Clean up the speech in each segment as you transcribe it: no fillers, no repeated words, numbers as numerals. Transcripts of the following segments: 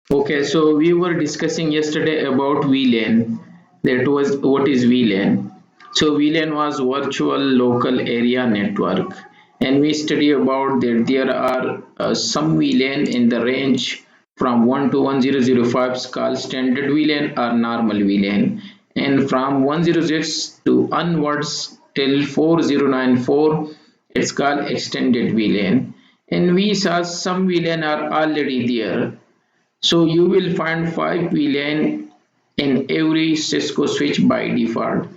Okay, so we were discussing yesterday about VLAN. That was what is VLAN. So VLAN was virtual local area network, and we study about that there are some VLAN in the range from 1 to 1005 called standard VLAN or normal VLAN, and from 106 to onwards till 4094 it's called extended VLAN. And we saw some VLAN are already there, so you will find 5 VLAN in every Cisco switch by default.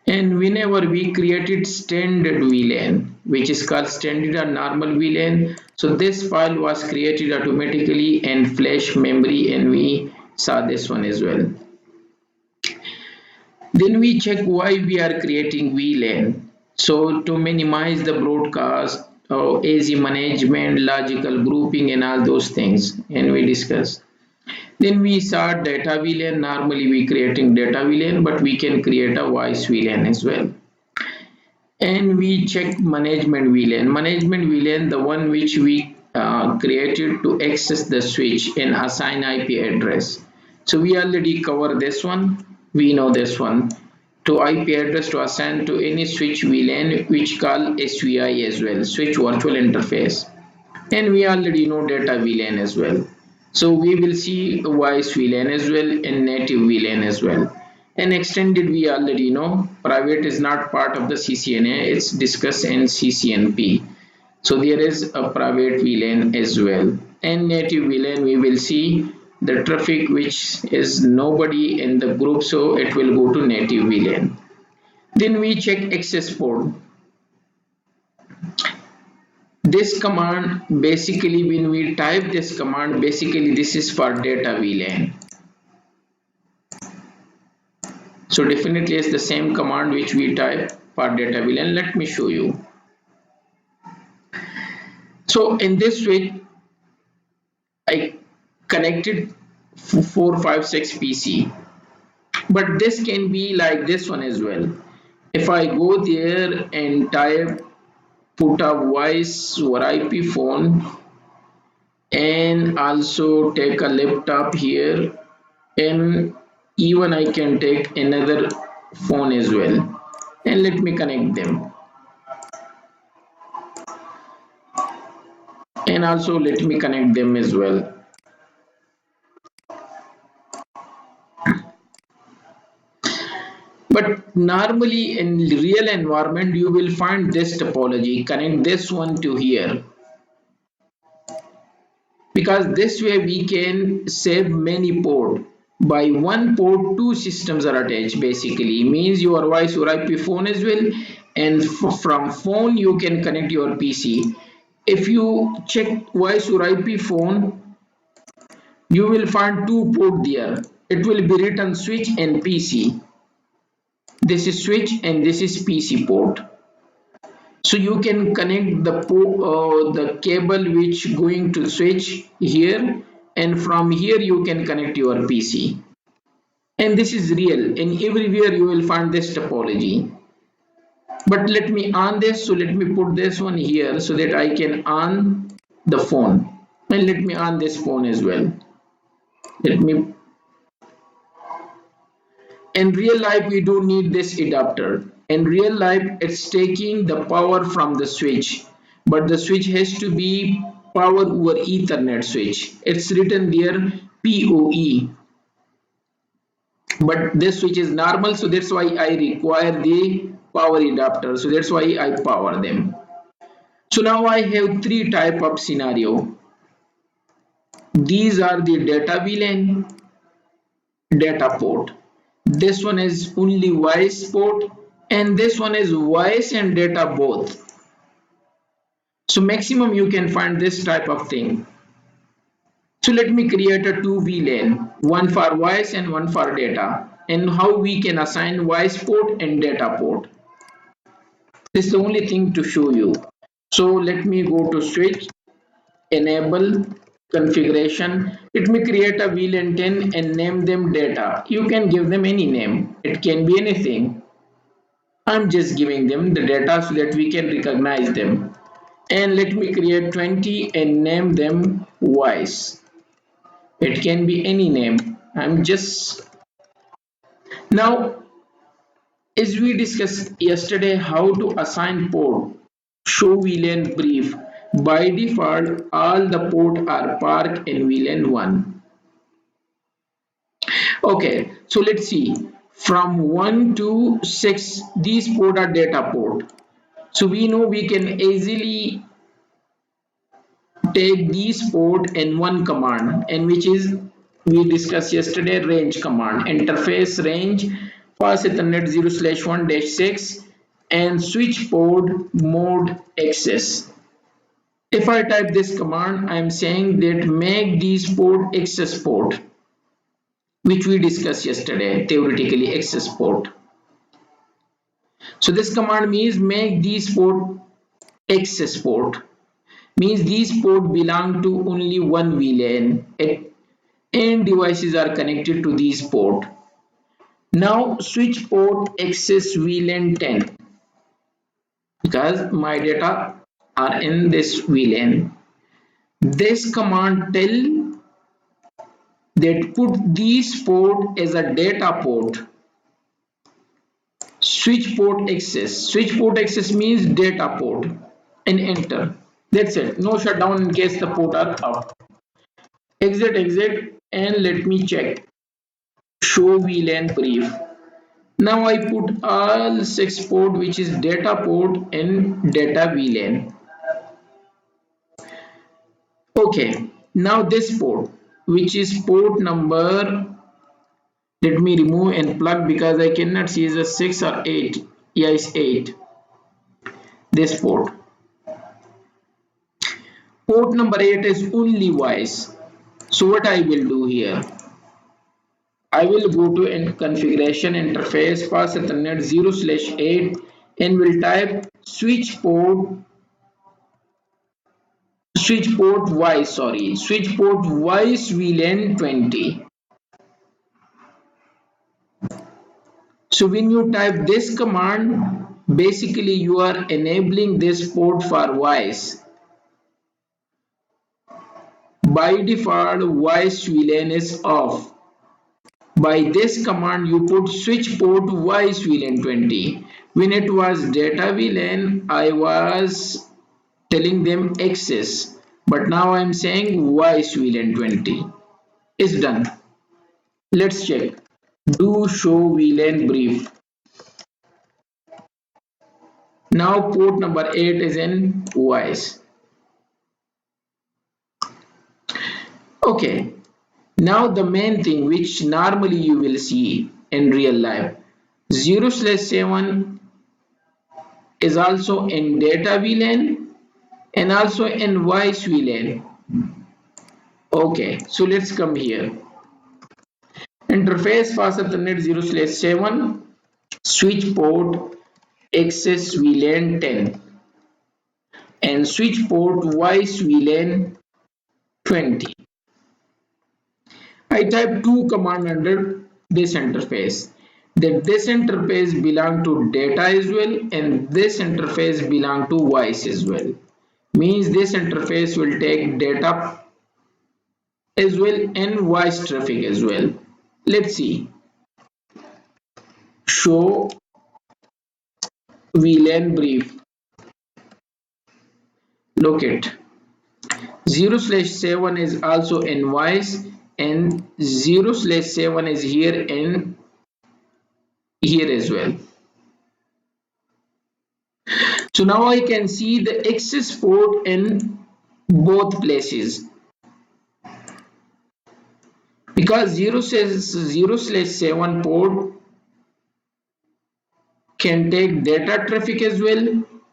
And whenever we created standard VLAN, which is called standard or normal VLAN, so this file was created automatically in flash memory, and we saw this one as well. Then we check why we are creating VLAN. So to minimize the broadcast, AZ management, logical grouping, and all those things, and we discuss. Then we saw data VLAN. Normally we creating data VLAN, but we can create a voice VLAN as well. And we check management VLAN. Management VLAN, the one which we created to access the switch and assign IP address. So we already cover this one. We know this one. To IP address to assign to any switch VLAN, which call SVI as well, switch virtual interface. And we already know data VLAN as well. So we will see voice VLAN as well and native VLAN as well. And extended we already know. Private is not part of the CCNA. It's discussed in CCNP. So there is a private VLAN as well. And native VLAN we will see the traffic which is nobody in the group, so it will go to native VLAN. Then we check access port. This command, basically when we type this command, basically this is for data VLAN. So definitely it's the same command which we type for data VLAN. Let me show you. So in this way I connected 456 PC, but this can be like this one as well. If I go there and type, put a voice or IP phone, and also take a laptop here, and even I can take another phone as well, and let me connect them, and also let me connect them as well. But normally in real environment you will find this topology, connect this one to here, because this way we can save many port. By one port two systems are attached, basically means your voice or IP phone as well, and from phone you can connect your PC. If you check voice or IP phone, you will find two port there. It will be written switch and PC. This is switch and this is PC port. So you can connect the cable which going to switch here, and from here you can connect your PC. And this is real, and everywhere you will find this topology. But let me on this, so let me put this one here so that I can on the phone, and let me on this phone as well. Let me. In real life we don't need this adapter. In real life it's taking the power from the switch, but the switch has to be power over ethernet switch. It's written there PoE, but this switch is normal, so that's why I require the power adapter, so that's why I power them. So now I have three type of scenario. These are the data VLAN, data port. This one is only voice port, and this one is voice and data both. So maximum you can find this type of thing. So let me create a two VLAN, one for voice and one for data, and how we can assign voice port and data port. This is the only thing to show you. So let me go to switch, enable configuration. Let me create a VLAN 10 and name them data. You can give them any name. It can be anything. I'm just giving them the data so that we can recognize them. And let me create 20 and name them voice. It can be any name. I'm just now, as we discussed yesterday, how to assign port. Show VLAN brief. By default, all the port are parked in VLAN 1. Okay, so let's see. From 1 to 6, these port are data port. So we know we can easily take these port in one command, and which is we discussed yesterday, range command. Interface range fast ethernet 0/1-6 and switch port mode access. If I type this command, I am saying that make these port access port, which we discussed yesterday, theoretically access port. So this command means make these port access port, means these port belong to only one VLAN and devices are connected to these port. Now switch port access VLAN 10 because my data are in this VLAN. This command tell that put these port as a data port. Switch port access. Switch port access means data port and enter. That's it. No shutdown in case the port are up. Exit and let me check. Show VLAN brief. Now I put all 6 port which is data port in data VLAN. Okay, now this port which is port number, let me remove and plug because I cannot see is a 6 or 8. Yeah, it's 8. This port. Port number 8 is only voice. So what I will do here? I will go to configuration interface fast ethernet 0/8 and will type switch port voice VLAN 20. So when you type this command, basically you are enabling this port for voice. By default, voice VLAN is off. By this command, you put switch port voice VLAN 20. When it was data VLAN, I was telling them access, but now I am saying voice VLAN 20. It's done. Let's check. Do show VLAN brief. Now port number 8 is in voice. Okay. Now the main thing which normally you will see in real life. 0/7 is also in data VLAN and also in voice VLAN. Okay, so let's come here. Interface fast ethernet 0/7 switch port access VLAN 10 and switch port voice VLAN 20. I type two command under this interface. That this interface belong to data as well and this interface belong to voice as well. Means this interface will take data as well and voice traffic as well. Let's see. Show VLAN brief. Locate. 0/7 is also in voice and 0/7 is here and here as well. So now I can see the access port in both places because 0/7 port can take data traffic as well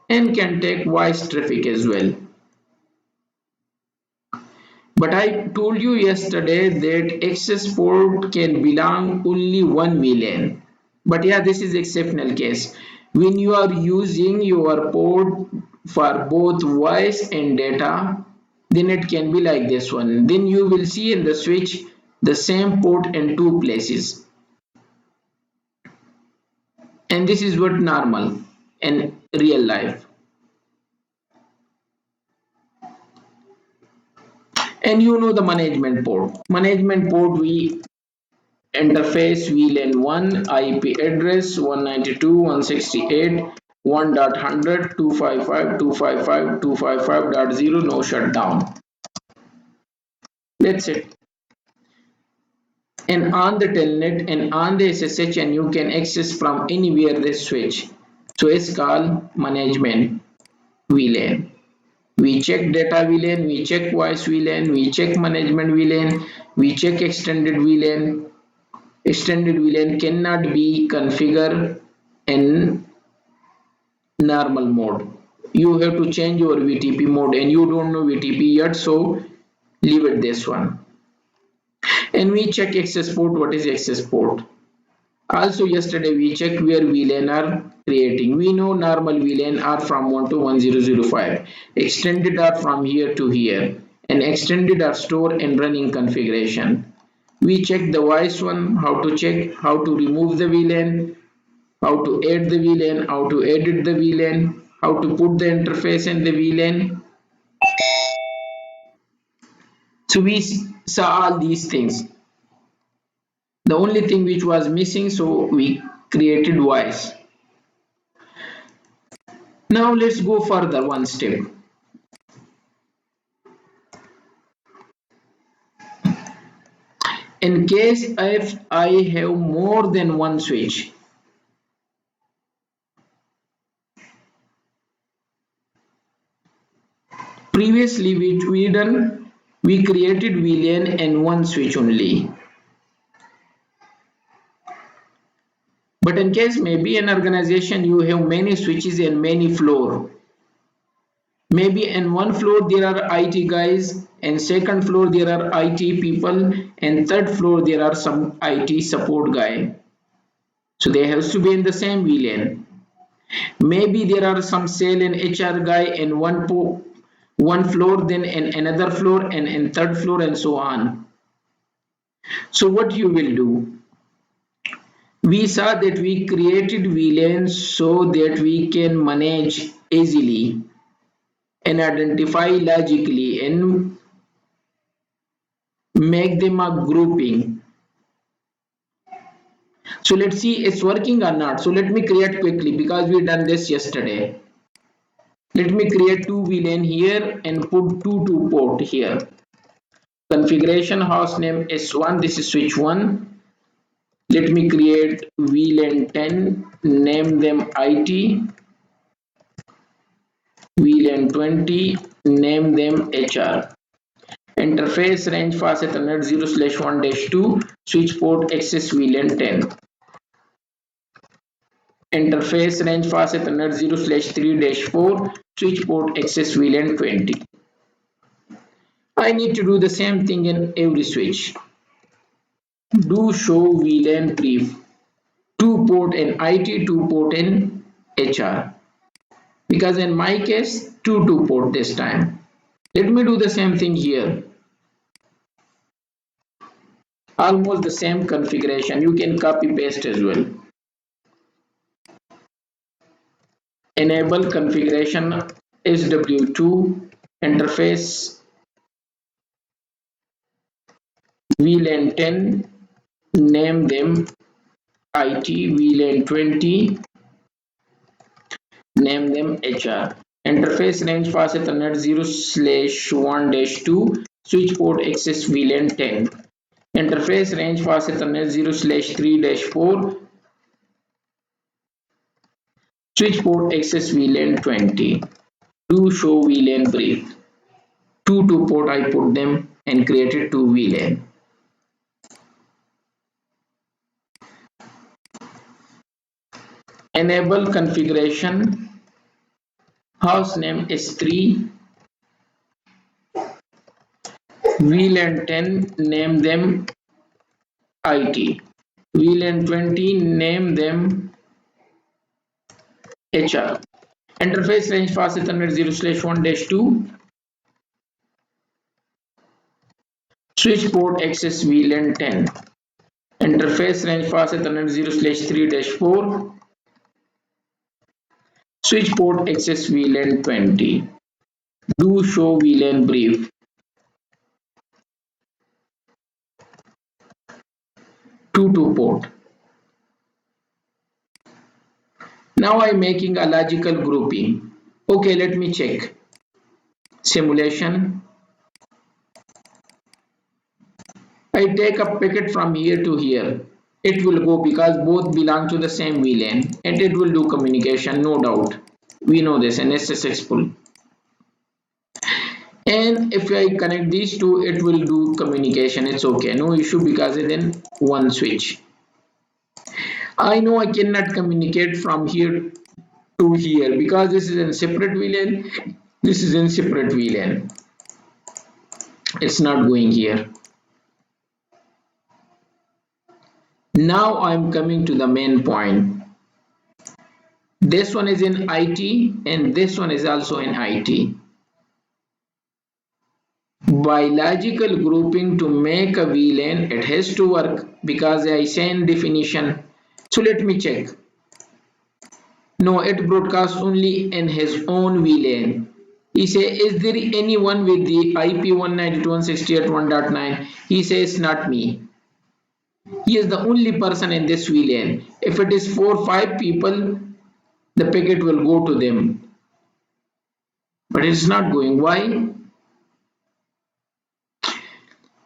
and can take voice traffic as well. But I told you yesterday that access port can belong only one VLAN. But yeah, this is exceptional case. When you are using your port for both voice and data, then it can be like this one. Then you will see in the switch the same port in two places. And this is what normal in real life. And you know the management port. Management port, we interface VLAN 1 IP address 192.168.1.100.255.255.255.0 no shutdown. That's it. And on the telnet and on the SSH, and you can access from anywhere this switch. So it's called management VLAN. We check data VLAN, we check voice VLAN, we check management VLAN, we check extended VLAN. Extended VLAN cannot be configured in normal mode. You have to change your VTP mode, and you don't know VTP yet, so leave it this one. And we check access port. What is access port? Also yesterday we checked where VLAN are creating. We know normal VLAN are from 1 to 1005. Extended are from here to here. And extended are store and running configuration. We check the voice one, how to check, how to remove the VLAN, how to add the VLAN, how to edit the VLAN, how to put the interface in the VLAN. So we saw all these things. The only thing which was missing, so we created voice. Now let's go further one step. In case if I have more than one switch, previously which we created VLAN and one switch only. But in case maybe an organization you have many switches and many floor. Maybe in one floor there are IT guys, and second floor there are IT people, and third floor there are some IT support guy. So they have to be in the same VLAN. Maybe there are some sale and HR guy in one floor, then in another floor, and in third floor, and so on. So what you will do? We saw that we created VLANs so that we can manage easily and identify logically and make them a grouping. So let's see it's working or not. So let me create quickly because we done this yesterday. Let me create two VLAN here and put two port here. Configuration host name S1, this is switch 1. Let me create VLAN 10, name them IT. VLAN 20, name them HR. Interface range fast Ethernet 0/1-2, switch port access VLAN 10. Interface range fast Ethernet 0/3-4, switch port access VLAN 20. I need to do the same thing in every switch. Do show VLAN brief. 2 port in IT, 2 port in HR. Because in my case, 2 port this time. Let me do the same thing here. Almost the same configuration. You can copy paste as well. Enable configuration SW2 interface VLAN 10, name them IT, VLAN 20, name them HR. Interface range fast Ethernet 0/1-2, switch port access VLAN 10. Interface range fast Ethernet 0/3-4, switch port access VLAN 20. Do show VLAN brief. 2 port I put them and created 2 VLAN. Enable configuration. House name is 3. VLAN 10, name them IT. VLAN 20, name them HR. Interface range fast Ethernet 0/1-2. Switch port access VLAN 10. Interface range fast Ethernet 0/3-4. Switch port access VLAN 20. Do show VLAN brief. 2 port. Now I'm making a logical grouping. Okay, let me check. Simulation. I take a packet from here to here. It will go because both belong to the same VLAN and it will do communication, no doubt. We know this and it's successful. And if I connect these two, it will do communication. It's okay, no issue because it's in one switch. I know I cannot communicate from here to here because this is in separate VLAN. This is in separate VLAN. It's not going here. Now I'm coming to the main point. This one is in IT and this one is also in IT. By logical grouping to make a VLAN, it has to work because I say in definition. So let me check. No, it broadcasts only in his own VLAN. He says, is there anyone with the IP 192.168.1.9? He says, not me. He is the only person in this VLAN. If it is 4 or 5 people, the packet will go to them. But it's not going. Why?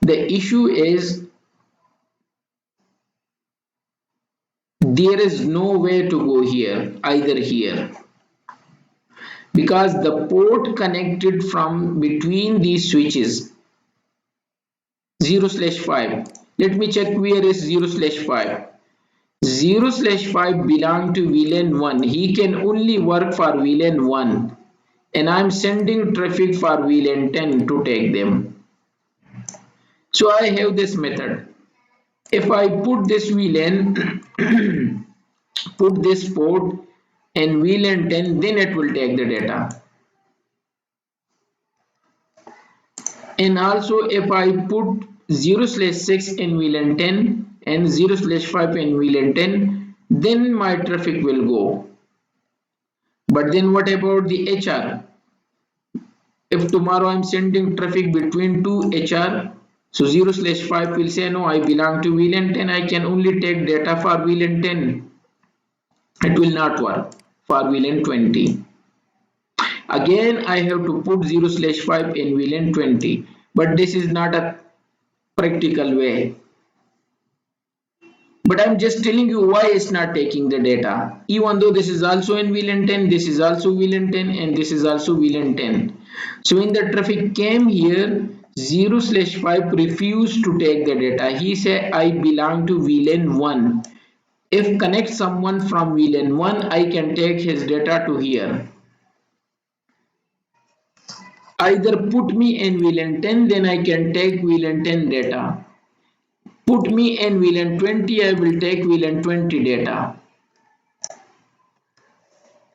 The issue is there is no way to go here, either here. Because the port connected from between these switches 0/5. Let me check where is 0/5. 0/5 belong to VLAN 1. He can only work for VLAN 1. And I'm sending traffic for VLAN 10 to take them. So I have this method. If I put this VLAN, put this port and VLAN 10, then it will take the data. And also if I put 0/6 in VLAN 10 and 0/5 in VLAN 10, then my traffic will go. But then what about the HR? If tomorrow I'm sending traffic between two HR, so 0/5 will say, no, I belong to VLAN 10, I can only take data for VLAN 10. It will not work for VLAN 20. Again, I have to put 0/5 in VLAN 20, but this is not a practical way. But I'm just telling you why it's not taking the data. Even though this is also in VLAN 10, this is also VLAN 10, and this is also VLAN 10. So when the traffic came here, 0/5 refused to take the data. He said, I belong to VLAN 1. If connect someone from VLAN 1, I can take his data to here. Either put me in VLAN 10, then I can take VLAN 10 data. Put me in VLAN 20, I will take VLAN 20 data.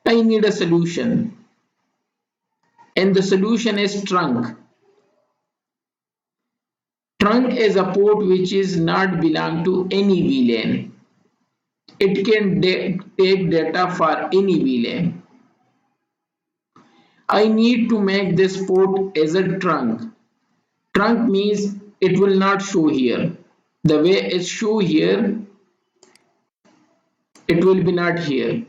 I need a solution. And the solution is trunk. Trunk is a port which is not belong to any VLAN. It can take data for any VLAN. I need to make this port as a trunk. Trunk means it will not show here. The way it's show here, it will be not here.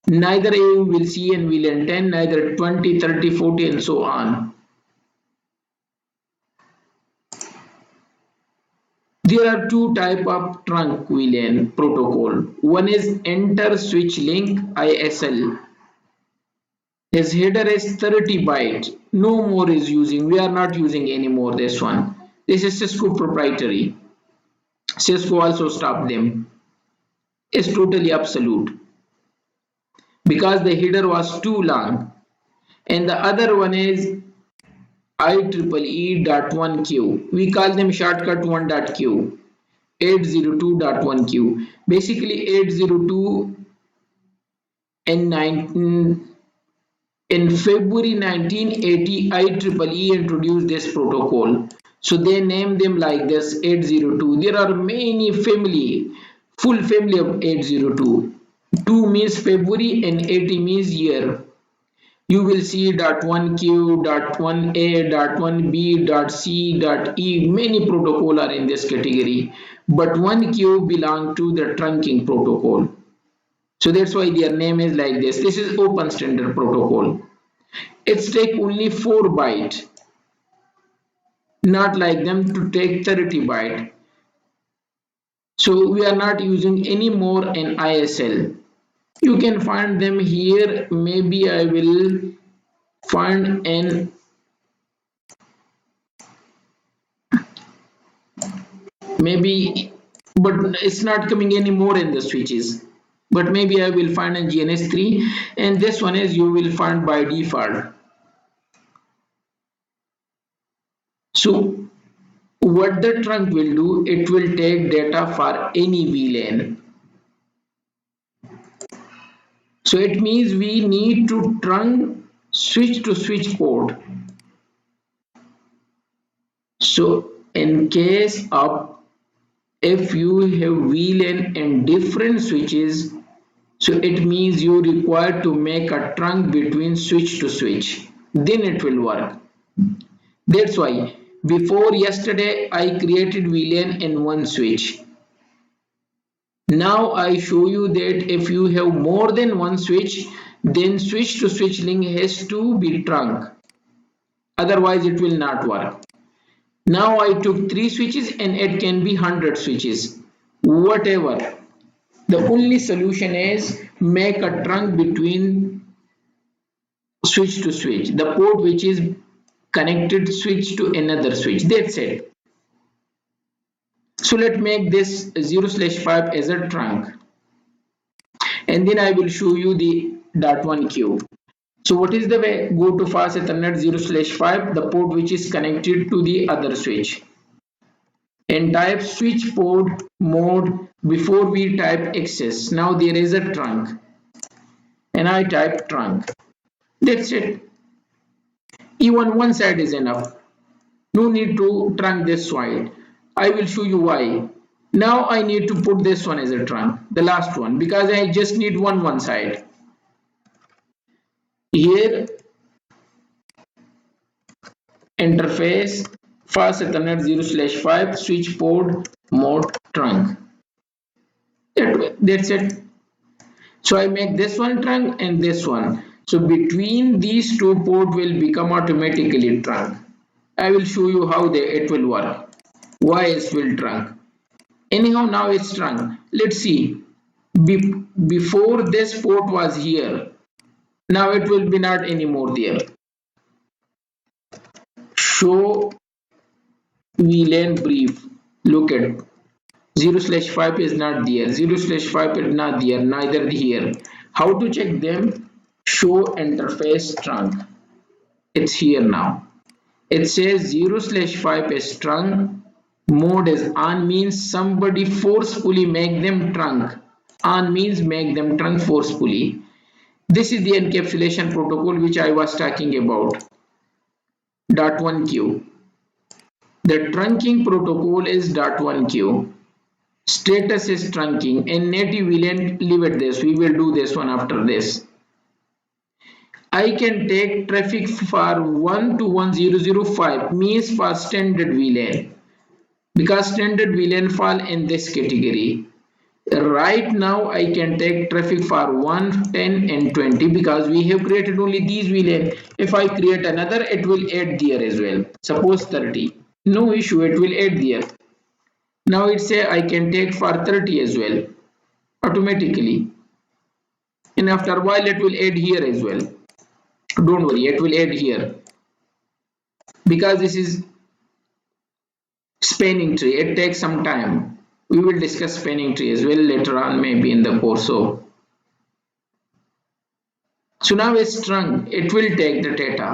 Neither you will see in VLAN 10, neither 20, 30, 40 and so on. There are two types of trunk VLAN protocol. One is enter switch link ISL. His header is 30 byte. No more is using. We are not using anymore this one. This is Cisco proprietary. Cisco also stopped them. It's totally absolute because the header was too long. And the other one is IEEE.1Q. We call them shortcut 1.Q. 802.1Q. Basically 802 in February 1980 IEEE introduced this protocol. So they named them like this 802. There are many full family of 802. 2 means February and 80 means year. you will see .1q, .1a, .1b, .c, .e, many protocol are in this category, but 1q belong to the trunking protocol. So that's why their name is like this. This is open standard protocol. It's take only 4 byte, not like them to take 30 byte. So we are not using any more an ISL. You can find them here. Maybe I will find an maybe, but it's not coming anymore in the switches. But maybe I will find a GNS3, and this one is you will find by default. So what the trunk will do, it will take data for any VLAN. So it means we need to trunk switch to switch port. So in case of if you have VLAN and different switches, so it means you require to make a trunk between switch to switch. Then it will work. That's why before yesterday I created VLAN in one switch. Now I show you that if you have more than one switch, then switch to switch link has to be trunk. Otherwise it will not work. Now I took 3 switches and it can be 100 switches. Whatever. The only solution is make a trunk between switch to switch. The port which is connected switch to another switch. That's it. So let's make this 0/5 as a trunk. And then I will show you the .1q. So what is the way? Go to fast Ethernet 0/5, the port which is connected to the other switch. And type switch port mode before we type access. Now there is a trunk. And I type trunk. That's it. Even one side is enough. No need to trunk this side. I will show you why. Now I need to put this one as a trunk, the last one, because I just need one side. Here interface fast Ethernet 0/5 switch port mode trunk. That's it. So I make this one trunk and this one. So between these two port will become automatically trunk. I will show you how it will work. Why it will trunk. Anyhow, now it's trunk. Let's see. Before this port was here. Now it will be not anymore there. Show VLAN brief. Look at 0/5 is not there. 0/5 is not there. Neither here. How to check them? Show interface trunk. It's here now. It says 0/5 is trunk. Mode is on means somebody forcefully make them trunk. On means make them trunk forcefully. This is the encapsulation protocol which I was talking about. .1q. The trunking protocol is .1q. Status is trunking and native VLAN, leave it this. We will do this one after this. I can take traffic for 1 to 1005 means for standard VLAN because standard VLAN fall in this category. Right now I can take traffic for 1, 10 and 20 because we have created only these VLAN. If I create another, it will add there as well. Suppose 30. No issue, it will add there. Now it say I can take for 30 as well automatically. And after a while it will add here as well. Don't worry, it will add here. Because this is spanning tree, it takes some time. We will discuss spanning tree as well later on, maybe in the course. So now it's trunk, it will take the data.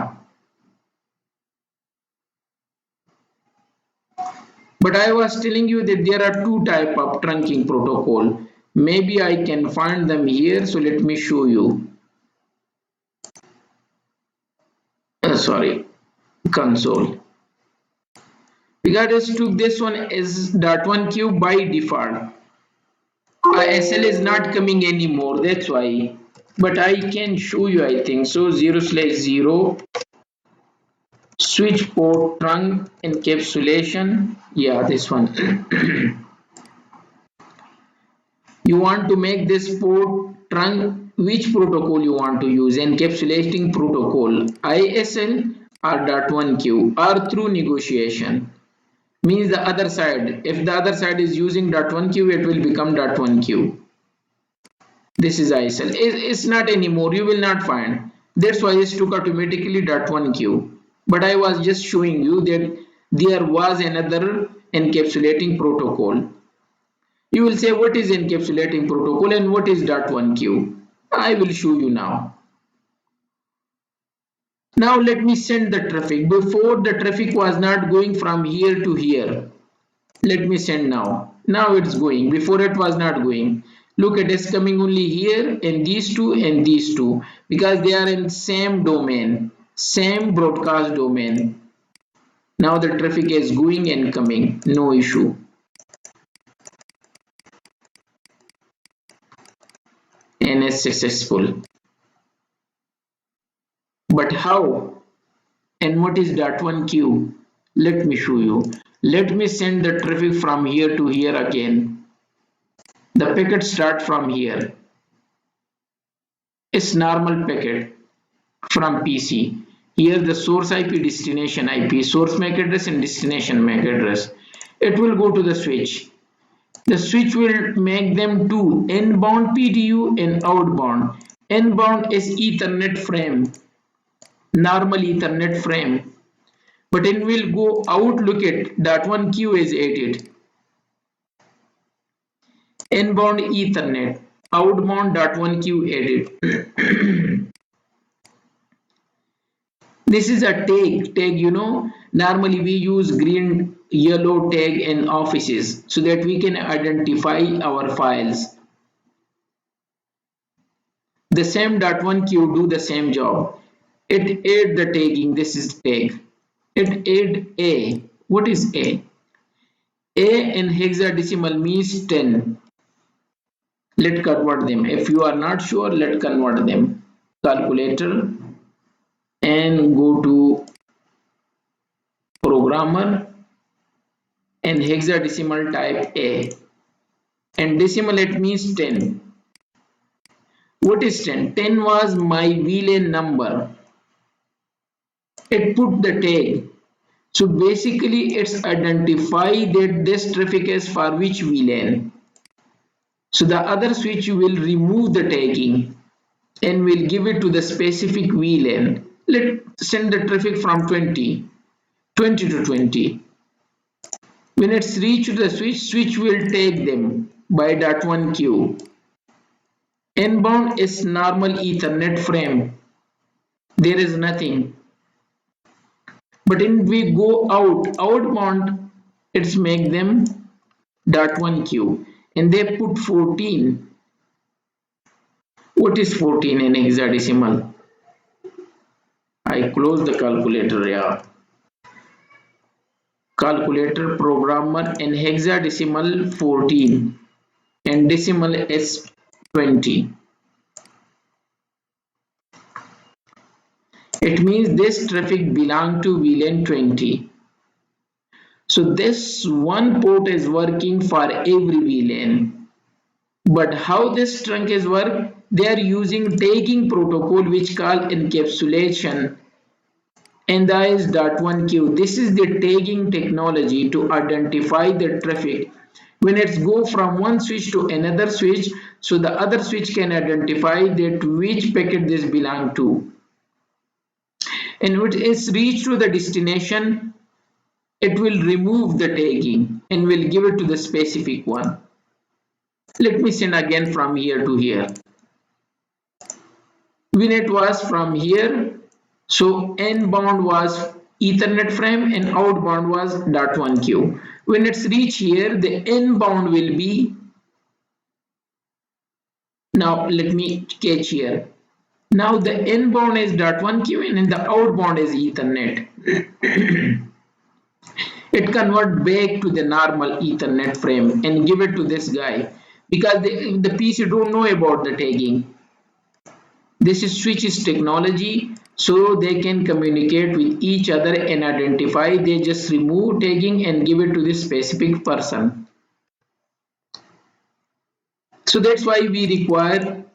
But I was telling you that there are two types of trunking protocol. Maybe I can find them here. So let me show you. Sorry, console. Because I took this one as .1q by default. ISL is not coming anymore. That's why but I can show you, I think so. 0/0 switch port trunk encapsulation. Yeah, this one. You want to make this port trunk, which protocol you want to use? Encapsulating protocol, ISL or .1Q, or through negotiation. Means the other side. If the other side is using .1Q, it will become .1Q. This is ISL. It's not anymore. You will not find. That's why it took automatically .1Q. But I was just showing you that there was another encapsulating protocol. You will say, what is encapsulating protocol and what is .1Q? I will show you now. Now let me send the traffic. Before, the traffic was not going from here to here. Let me send now. Now it's going. Before it was not going. Look, it is coming only here and these two because they are in same domain, same broadcast domain. Now the traffic is going and coming. No issue. And is successful. But how? And what is .1Q? Let me show you. Let me send the traffic from here to here again. The packet start from here. It's normal packet from PC. Here the source IP, destination IP, source MAC address and destination MAC address. It will go to the switch. The switch will make them two, inbound PDU and outbound. Inbound is Ethernet frame, normal Ethernet frame. But it will go out, look at .1Q is added. Inbound Ethernet, outbound .1Q added. This is a tag, normally we use green, yellow tag in offices so that we can identify our files. The same .1Q do the same job. It add the tagging, this is tag. It add A. What is A? A in hexadecimal means 10. Let's convert them. If you are not sure, let's convert them. Calculator and go to programmer and hexadecimal type A. And decimal it means 10. What is 10? 10 was my VLAN number. It put the tag. So basically it's identify that this traffic is for which VLAN. So the other switch will remove the tagging and will give it to the specific VLAN. Let's send the traffic from 20 to 20. When it's reached the switch will tag them by .1Q. Inbound is normal Ethernet frame. There is nothing. But when we go outbound, it's make them .1Q. And they put 14. What is 14 in hexadecimal? I close the calculator, yeah. Calculator programmer in hexadecimal 14 and decimal is 20. It means this traffic belongs to VLAN 20. So this one port is working for every VLAN. But how this trunk is work? They are using tagging protocol which called encapsulation, and that is .1Q. This is the tagging technology to identify the traffic when it's go from one switch to another switch, so the other switch can identify that which packet this belong to. And when it is reached to the destination, it will remove the tagging and will give it to the specific one. Let me send again from here to here. When it was from here, so inbound was Ethernet frame and outbound was .1Q. When it's reach here, the inbound will be, now let me catch here. Now the inbound is .1Q and the outbound is Ethernet. It convert back to the normal Ethernet frame and give it to this guy because the PC don't know about the tagging. This is switches technology, so they can communicate with each other and identify. They just remove tagging and give it to this specific person. So that's why we require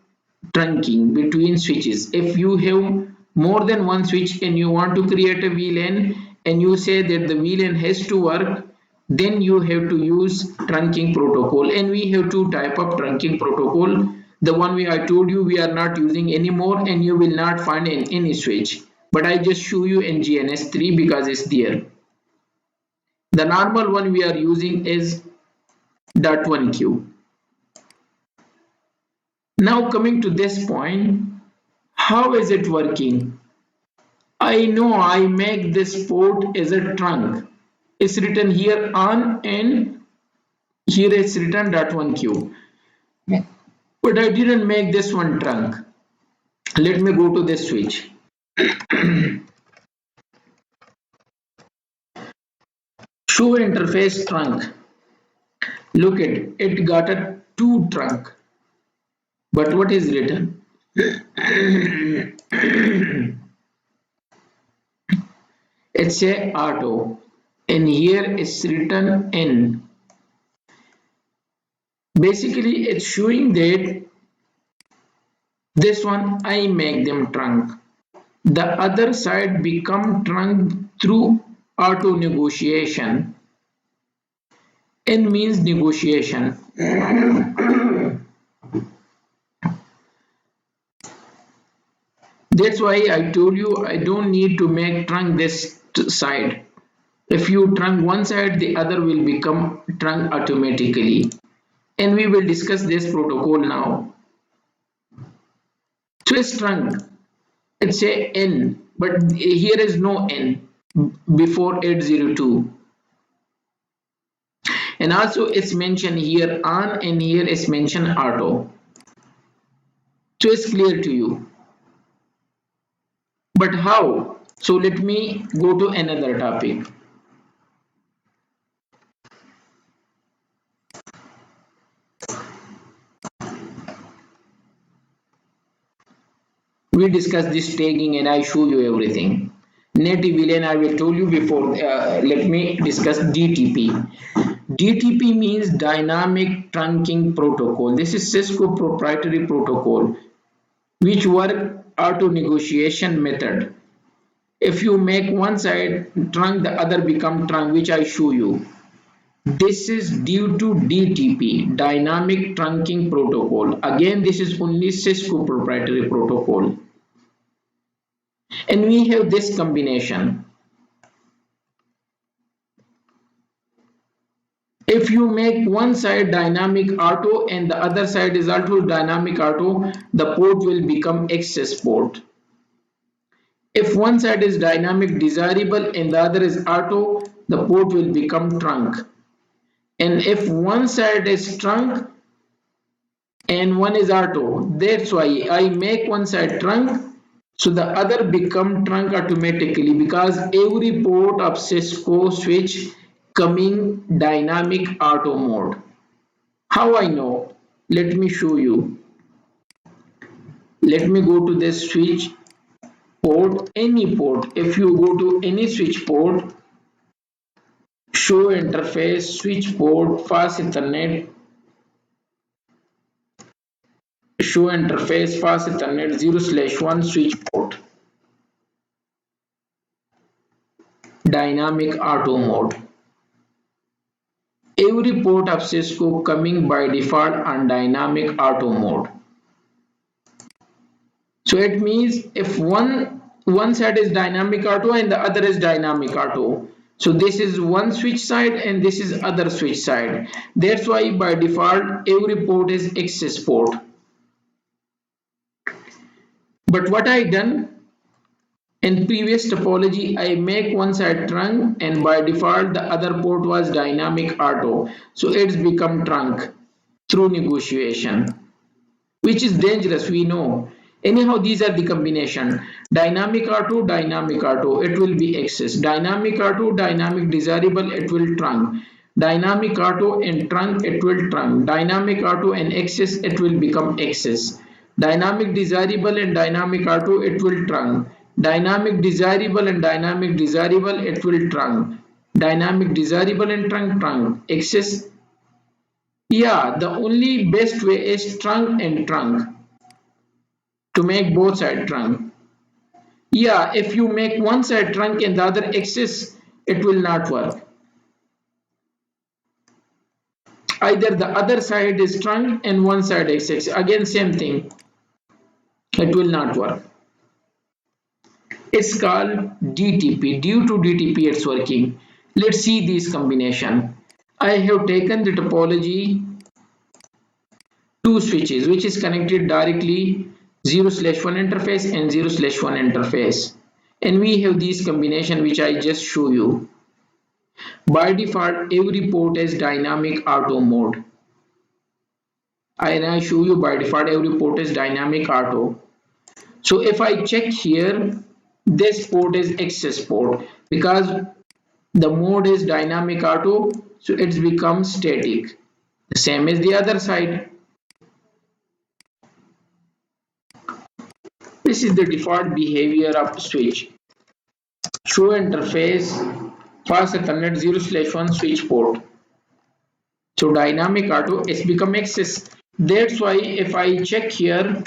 trunking between switches. If you have more than one switch and you want to create a VLAN and you say that the VLAN has to work, then you have to use trunking protocol. And we have two type of trunking protocol. The one I told you we are not using anymore, and you will not find in any switch. But I just show you in GNS3 because it's there. The normal one we are using is .1q. Now coming to this point, how is it working? I know I make this port as a trunk. It's written here on and here it's written .1q. But I didn't make this one trunk. Let me go to this switch. Show interface trunk. Look at it, it got a 2 trunk. But what is written? It's a auto and here is written N. Basically it's showing that this one I make them trunk. The other side become trunk through auto negotiation. N means negotiation. That's why I told you I don't need to make trunk this side. If you trunk one side, the other will become trunk automatically. And we will discuss this protocol now. Swiss trunk, it's a N, but here is no N before 802. And also it's mentioned here on and here is mentioned auto. So it's clear to you. But how? So let me go to another topic. We discussed this tagging and I show you everything. Native VLAN I will told you before. Let me discuss DTP. DTP means Dynamic Trunking Protocol. This is Cisco proprietary protocol which work auto negotiation method. If you make one side trunk, the other become trunk, which I show you. This is due to DTP, Dynamic Trunking Protocol. Again, this is only Cisco proprietary protocol. And we have this combination. If you make one side dynamic auto and the other side is also dynamic auto, the port will become access port. If one side is dynamic desirable and the other is auto, the port will become trunk. And if one side is trunk and one is auto, that's why I make one side trunk, so the other become trunk automatically because every port of Cisco switch coming dynamic auto mode. How I know? Let me show you. Let me go to this switch port, any port. If you go to any switch port, show interface, switch port, fast Ethernet, show interface, fast Ethernet 0/1 switch port, dynamic auto mode. Every port of Cisco coming by default on dynamic auto mode. So it means if one side is dynamic auto and the other is dynamic auto. So this is one switch side and this is other switch side. That's why by default every port is access port. But what I done in previous topology, I make one side trunk and by default the other port was dynamic auto. So it's become trunk through negotiation, which is dangerous, we know. Anyhow, these are the combination. Dynamic auto, it will be access. Dynamic auto, dynamic desirable, it will trunk. Dynamic auto and trunk, it will trunk. Dynamic auto and access, it will become access. Dynamic desirable and dynamic auto, it will trunk. Dynamic desirable and dynamic desirable, it will trunk. Dynamic desirable and trunk. Excess. Yeah, the only best way is trunk and trunk to make both side trunk. Yeah, if you make one side trunk and the other excess, it will not work. Either the other side is trunk and one side excess. Again, same thing. It will not work. It's called DTP. Due to DTP, it's working. Let's see this combination. I have taken the topology two switches which is connected directly 0/1 interface and 0/1 interface. And we have this combination which I just show you. By default, every port is dynamic auto mode. I show you by default every port is dynamic auto. So if I check here, this port is access port because the mode is dynamic auto, so it's become static. The same as the other side. This is the default behavior of switch. Show interface fast Ethernet 0/1 switch port. So dynamic auto is become access. That's why if I check here,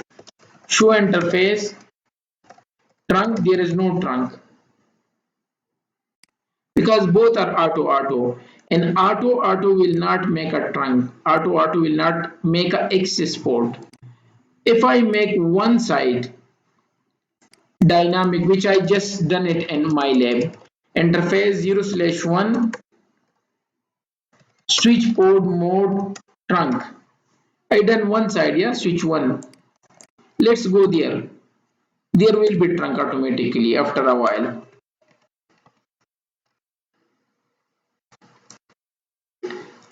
show interface trunk, there is no trunk because both are auto and auto will not make a trunk. Auto will not make a access port. If I make one side dynamic, which I just done it in my lab, interface 0/1 switch port mode trunk. I done one side, yeah, switch one. Let's go there. There will be trunk automatically after a while.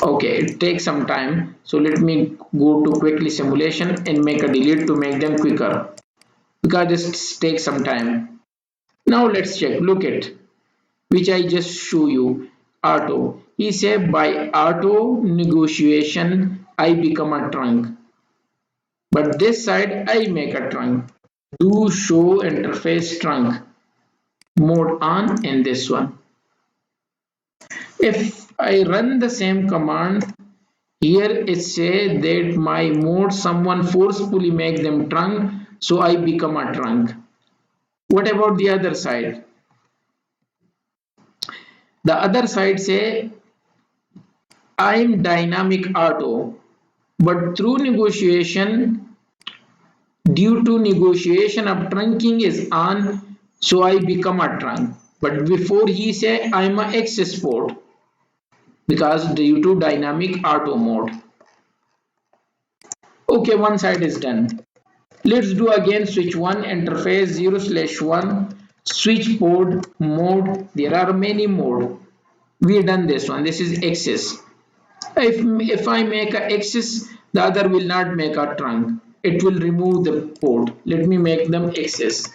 Okay, it takes some time. So let me go to quickly simulation and make a delete to make them quicker because this takes some time. Now let's check. Look at which I just show you. Auto. He said by auto negotiation I become a trunk. But this side I make a trunk. Do show interface trunk mode on in this one. If I run the same command, here it says that my mode someone forcefully make them trunk, so I become a trunk. What about the other side? The other side say I'm dynamic auto, but through negotiation, due to negotiation of trunking is on, so I become a trunk. But before he say I'm a access port because due to dynamic auto mode. Okay, one side is done. Let's do again switch 1 interface 0/1 switch port mode. There are many mode. We done this one. This is access. If I make a access, the other will not make a trunk. It will remove the port. Let me make them access.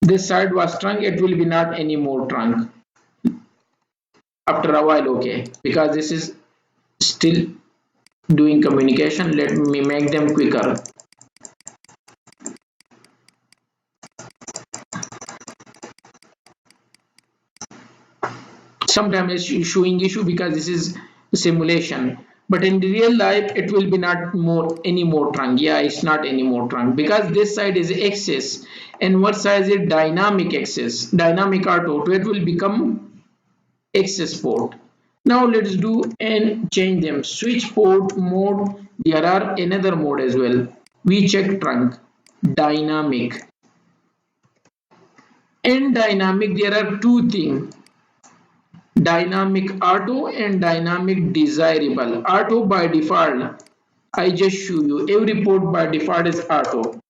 This side was trunk. It will be not any more trunk. After a while, okay, because this is still doing communication. Let me make them quicker. Sometimes it's showing issue because this is simulation, but in real life it will be not more any more trunk. Yeah, it's not any more trunk because this side is access and what side is dynamic access, dynamic auto, it will become access port. Now let's do and change them. Switch port mode, there are another mode as well. We check trunk dynamic. In dynamic there are two things, dynamic auto and dynamic desirable. Auto by default, I just show you every port by default is auto.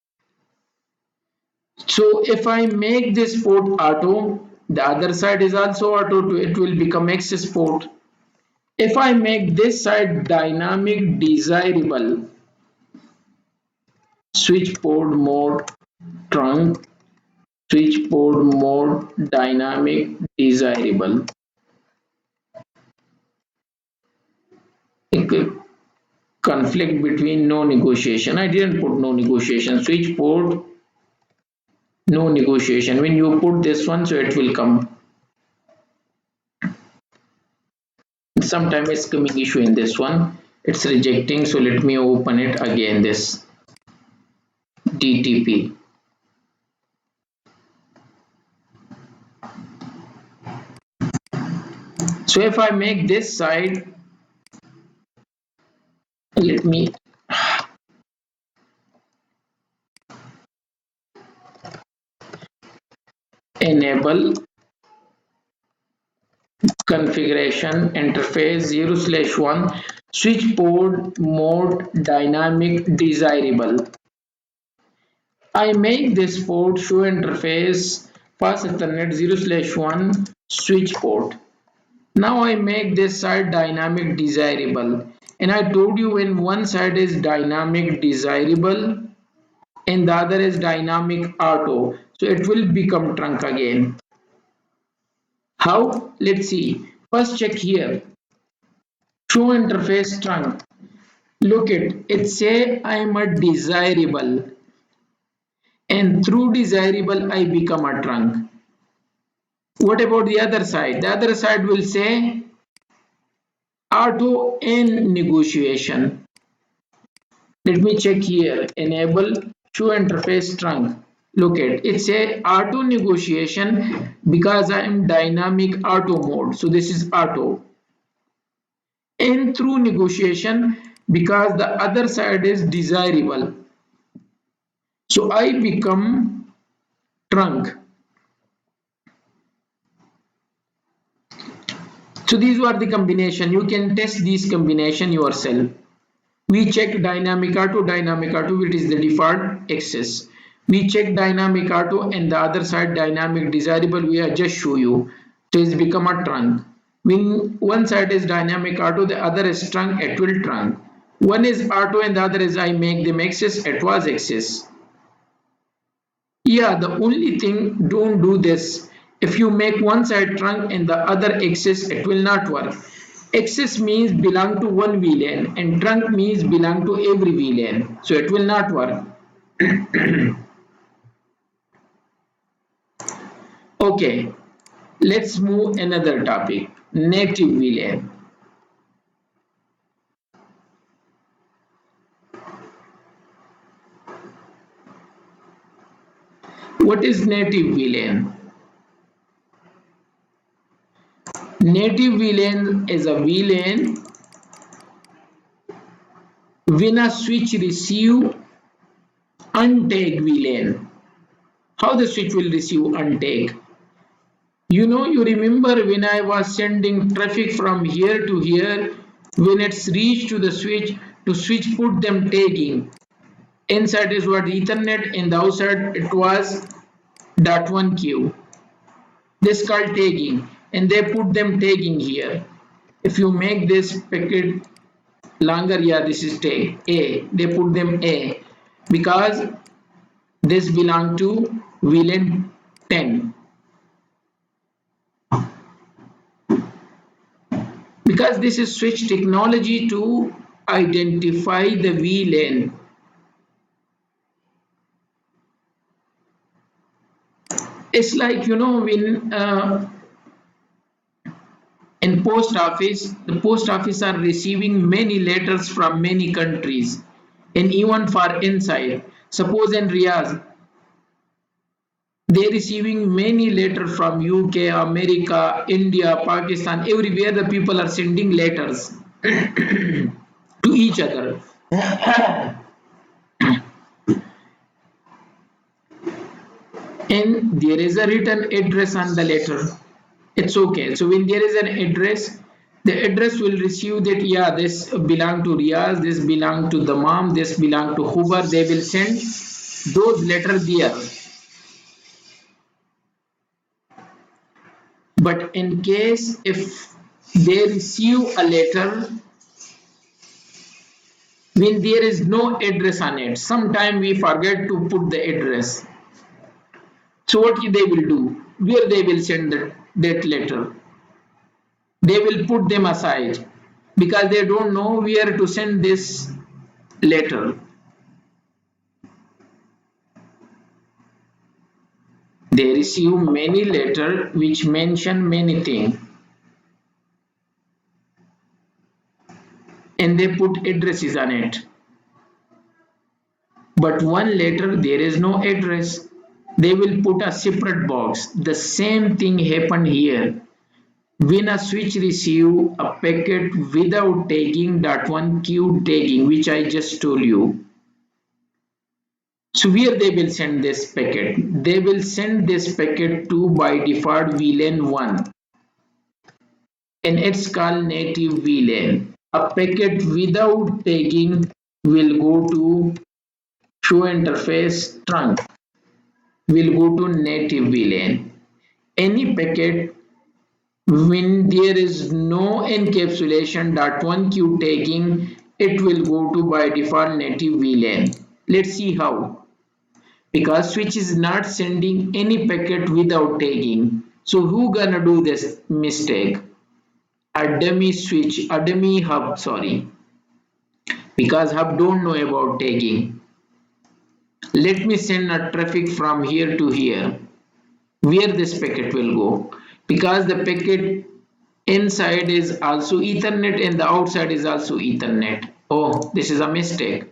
So if I make this port auto, the other side is also auto too, it will become access port. If I make this side dynamic desirable, switch port mode trunk, switch port mode dynamic desirable. Okay. conflict between no negotiation. I didn't put no negotiation. Switch port, no negotiation. When you put this one, so it will come. Sometimes it's coming issue in this one. It's rejecting. So let me open it again. This DTP. So if I make this side, let me enable configuration interface 0/1 switch port mode dynamic desirable. I make this port show interface fast Ethernet 0/1 switch port. Now I make this side dynamic desirable, and I told you when one side is dynamic desirable and the other is dynamic auto, so it will become trunk again. How? Let's see. First check here. Show interface trunk. Look it say I am a desirable, and through desirable I become a trunk. What about the other side? The other side will say auto and negotiation. Let me check here. Enable show interface trunk. Look it say auto negotiation because I am dynamic auto mode. So this is auto. And through negotiation because the other side is desirable. So I become trunk. So these were the combination. You can test these combination yourself. We check dynamic auto, which is the default access. We check dynamic auto and the other side dynamic desirable. We are just show you. So it's become a trunk. When one side is dynamic auto, the other is trunk, it will trunk. One is auto and the other is I make them access, it was access. Yeah, the only thing, don't do this. If you make one side trunk and the other access, it will not work. Access means belong to one VLAN and trunk means belong to every VLAN. So it will not work. Okay, let's move another topic. Native VLAN. What is native VLAN? Native VLAN is a VLAN when a switch receive untagged VLAN. How the switch will receive untagged? You remember when I was sending traffic from here to here, when it's reached to the switch put them tagging. Inside is what Ethernet and the outside it was .1 queue. This called tagging and they put them tagging here. If you make this packet longer, yeah, this is tag A. They put them A because this belong to VLAN 10. Because this is switch technology to identify the VLAN. It's like when in post office, the post office are receiving many letters from many countries, and even for inside. Suppose in Riyadh, they're receiving many letters from UK, America, India, Pakistan, everywhere the people are sending letters to each other. And there is a written address on the letter. It's okay. So when there is an address, the address will receive that, yeah, this belong to Riyaz, this belong to Dammam, this belong to Hubar. They will send those letters there. But in case if they receive a letter when there is no address on it, sometime we forget to put the address. So what they will do? Where they will send that letter? They will put them aside. because they don't know where to send this letter. They receive many letters which mention many things, and they put addresses on it. But one letter there is no address. They will put a separate box. The same thing happened here. When a switch receive a packet without tagging, that one queue tagging which I just told you. So where they will send this packet? They will send this packet to by default VLAN 1, and it's called native VLAN. A packet without tagging will go to show interface trunk, will go to native VLAN. Any packet when there is no encapsulation .1 queue tagging, it will go to by default native VLAN. Let's see how. Because switch is not sending any packet without tagging. So who gonna do this mistake? A dummy switch, a dummy hub, sorry. Because hub don't know about tagging. Let me send a traffic from here to here. Where this packet will go? Because the packet inside is also Ethernet and the outside is also Ethernet. Oh, this is a mistake.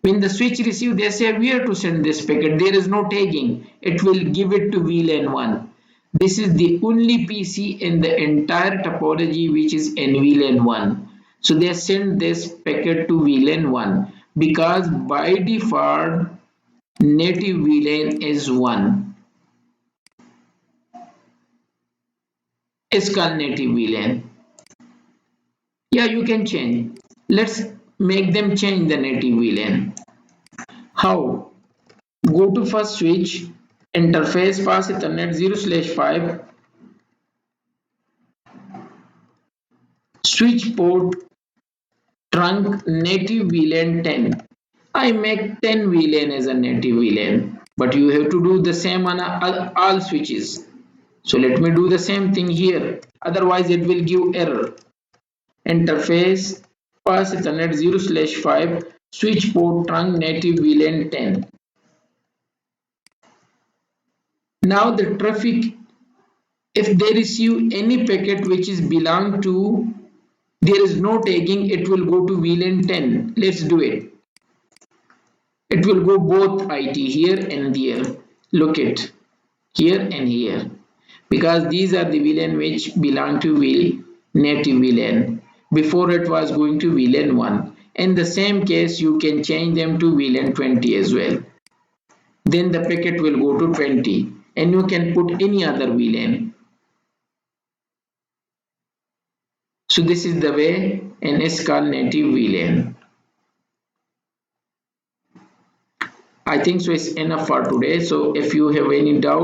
When the switch receive, they say where to send this packet. There is no tagging. It will give it to VLAN 1. This is the only PC in the entire topology which is in VLAN 1. So they send this packet to VLAN 1 because by default native VLAN is 1. It's called native VLAN. Yeah, you can change. Let's make them change the native VLAN. How? Go to first switch, interface pass Ethernet 0/5, switch port trunk native VLAN 10. I make 10 VLAN as a native VLAN, but you have to do the same on all switches. So let me do the same thing here. Otherwise, it will give error. Interface pass Ethernet 0/5 switch port trunk native VLAN 10. Now the traffic, if they receive any packet which is belong to, there is no tagging, it will go to VLAN 10. Let's do it. It will go both IT here and there. Look it here and here, because these are the VLAN which belong to native VLAN. Before it was going to VLAN 1. In the same case, you can change them to VLAN 20 as well. Then the packet will go to 20 and you can put any other VLAN. So this is the way, and it's called native VLAN. I think so it's enough for today. So if you have any doubt,